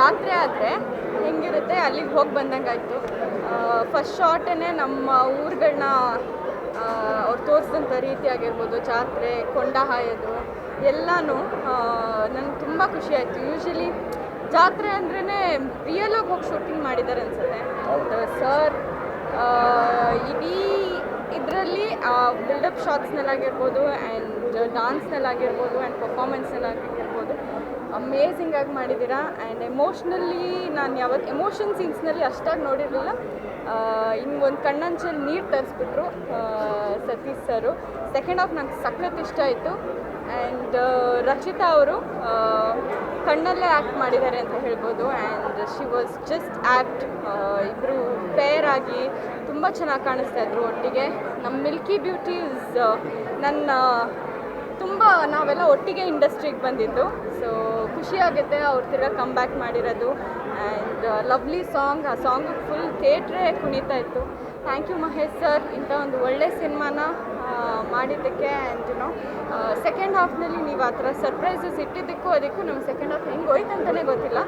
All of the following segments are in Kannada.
ಜಾತ್ರೆ ಆದರೆ ಹೆಂಗಿರುತ್ತೆ ಅಲ್ಲಿಗೆ ಹೋಗಿ ಬಂದಂಗಾಯಿತು. ಫಸ್ಟ್ ಶಾರ್ಟೇ ನಮ್ಮ ಊರುಗಳನ್ನ ಅವ್ರು ತೋರಿಸಿದಂಥ ರೀತಿ ಆಗಿರ್ಬೋದು, ಜಾತ್ರೆ, ಕೊಂಡ ಹಾಯೋದು ಎಲ್ಲನೂ ನನಗೆ ತುಂಬ ಖುಷಿ ಆಯಿತು. ಯೂಶ್ವಲಿ ಜಾತ್ರೆ ಅಂದ್ರೇ ರಿಯಲಾಗಿ ಹೋಗಿ ಶೂಟಿಂಗ್ ಮಾಡಿದ್ದಾರೆ ಅನಿಸುತ್ತೆ ಸರ್. ಇಡೀ ಇದರಲ್ಲಿ ಬಿಲ್ಡಪ್ ಶಾಟ್ಸ್ನಲ್ಲಾಗಿರ್ಬೋದು ಆ್ಯಂಡ್ ಡಾನ್ಸ್ನಲ್ಲಾಗಿರ್ಬೋದು ಆ್ಯಂಡ್ ಪರ್ಫಾಮೆನ್ಸ್ನಲ್ಲಾಗಿರ್ಬೋದು ಅಮೇಝಿಂಗ್ ಆಗಿ ಮಾಡಿದ್ದೀರಾ. ಆ್ಯಂಡ್ ಎಮೋಷ್ನಲಿ ನಾನು ಯಾವತ್ತು ಎಮೋಷನ್ ಸೀನ್ಸ್ನಲ್ಲಿ ಅಷ್ಟಾಗಿ ನೋಡಿರಲಿಲ್ಲ. ಹಿಂಗೆ ಒಂದು ಕಣ್ಣಂಚಲ್ಲಿ ನೀರು ತರಿಸ್ಬಿಟ್ರು ಸತೀಶ್ ಸರು. ಸೆಕೆಂಡ್ ಹಾಫ್ ನಂಗೆ ಸಖತ್ ಇಷ್ಟ ಆಯಿತು. ಆ್ಯಂಡ್ ರಕ್ಷಿತಾ ಅವರು ಕಣ್ಣಲ್ಲೇ ಆ್ಯಕ್ಟ್ ಮಾಡಿದ್ದಾರೆ ಅಂತ ಹೇಳ್ಬೋದು. And she was just act. ಇಬ್ಬರು ಪೇರ್ ಆಗಿ ತುಂಬ ಚೆನ್ನಾಗಿ ಕಾಣಿಸ್ತಾ ಇದ್ರು ಒಟ್ಟಿಗೆ. ನಮ್ಮ ಮಿಲ್ಕಿ ಬ್ಯೂಟೀಸ್ ನನ್ನ ತುಂಬ ನಾವೆಲ್ಲ ಒಟ್ಟಿಗೆ ಇಂಡಸ್ಟ್ರಿಗೆ ಬಂದಿದ್ದು. ಸೊ ಖುಷಿಯಾಗುತ್ತೆ ಅವ್ರು ತಿರ್ಗಾ ಕಮ್ ಬ್ಯಾಕ್ ಮಾಡಿರೋದು. ಆ್ಯಂಡ್ ಲವ್ಲಿ ಸಾಂಗ್, ಆ ಸಾಂಗ್ ಫುಲ್ ಥಿಯೇಟ್ರೇ ಕುಣಿತಾ ಇತ್ತು. ಥ್ಯಾಂಕ್ ಯು ಮಹೇಶ್ ಸರ್, ಇಂಥ ಒಂದು ಒಳ್ಳೆ ಸಿನಿಮಾನ ಮಾಡಿದ್ದಕ್ಕೆ. ಆ್ಯಂಡ್ ಸೆಕೆಂಡ್ ಹಾಫ್ನಲ್ಲಿ ನೀವು ಆ ಥರ ಸರ್ಪ್ರೈಸಸ್ ಇಟ್ಟಿದ್ದಕ್ಕೂ ಅದಕ್ಕೂ ನಮ್ಗೆ ಸೆಕೆಂಡ್ ಹಾಫ್ ಹೆಂಗೆ ಹೋಯ್ತು ಅಂತಲೇ ಗೊತ್ತಿಲ್ಲ.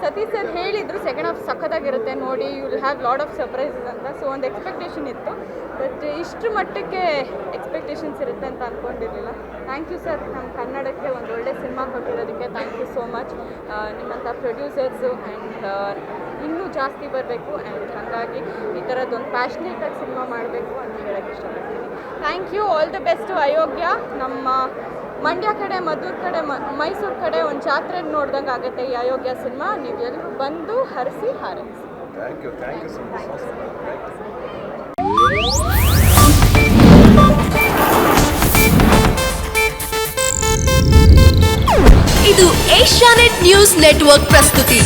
ಸತೀಶ್ ಸರ್ ಹೇಳಿದರು ಸೆಕೆಂಡ್ ಹಾಫ್ ಸಖತ್ತಾಗಿರುತ್ತೆ ನೋಡಿ, you will have lot of surprises ಅಂತ. ಸೊ ಒಂದು ಎಕ್ಸ್ಪೆಕ್ಟೇಷನ್ ಇತ್ತು, ಬಟ್ ಇಷ್ಟು ಮಟ್ಟಕ್ಕೆ ಎಕ್ಸ್ಪೆಕ್ಟೇಷನ್ಸ್ ಇರುತ್ತೆ ಅಂತ ಅಂದ್ಕೊಂಡಿರಲಿಲ್ಲ. ಥ್ಯಾಂಕ್ ಯು ಸರ್, ನಮ್ಮ ಕನ್ನಡಕ್ಕೆ ಒಂದು ಒಳ್ಳೆ ಸಿನಿಮಾ ಕೊಟ್ಟಿರೋದಕ್ಕೆ ಥ್ಯಾಂಕ್ ಯು ಸೋ ಮಚ್. ನಿಮ್ಮಂಥ ಪ್ರೊಡ್ಯೂಸರ್ಸು ಆ್ಯಂಡ್ ಇನ್ನೂ ಜಾಸ್ತಿ ಬರಬೇಕು. ಆ್ಯಂಡ್ ಹಾಗಾಗಿ ಈ ಥರದ್ದೊಂದು ಪ್ಯಾಷನೇಟಾಗಿ ಸಿನಿಮಾ ಮಾಡಬೇಕು ಅಂತ ಹೇಳೋಕ್ಕೆ ಇಷ್ಟಪಡ್ತೀನಿ. Thank you. All the best. Ayogya ನಮ್ಮ ಮಂಡ್ಯ ಕಡೆ, ಮದ್ದೂರು ಕಡೆ, ಮೈಸೂರು ಕಡೆ ಒಂದು ಜಾತ್ರೆ ನೋಡ್ದಂಗೆ ಆಗುತ್ತೆ ಈ ಅಯೋಗ್ಯ ಸಿನಿಮಾ. ನೀವು ಎಲ್ಲರೂ ಬಂದು ಹರಿಸಿ ಹಾರೈಸಿ. ಇದು ಏಷ್ಯಾನೆಟ್ ನ್ಯೂಸ್ ನೆಟ್ವರ್ಕ್ ಪ್ರಸ್ತುತಿ.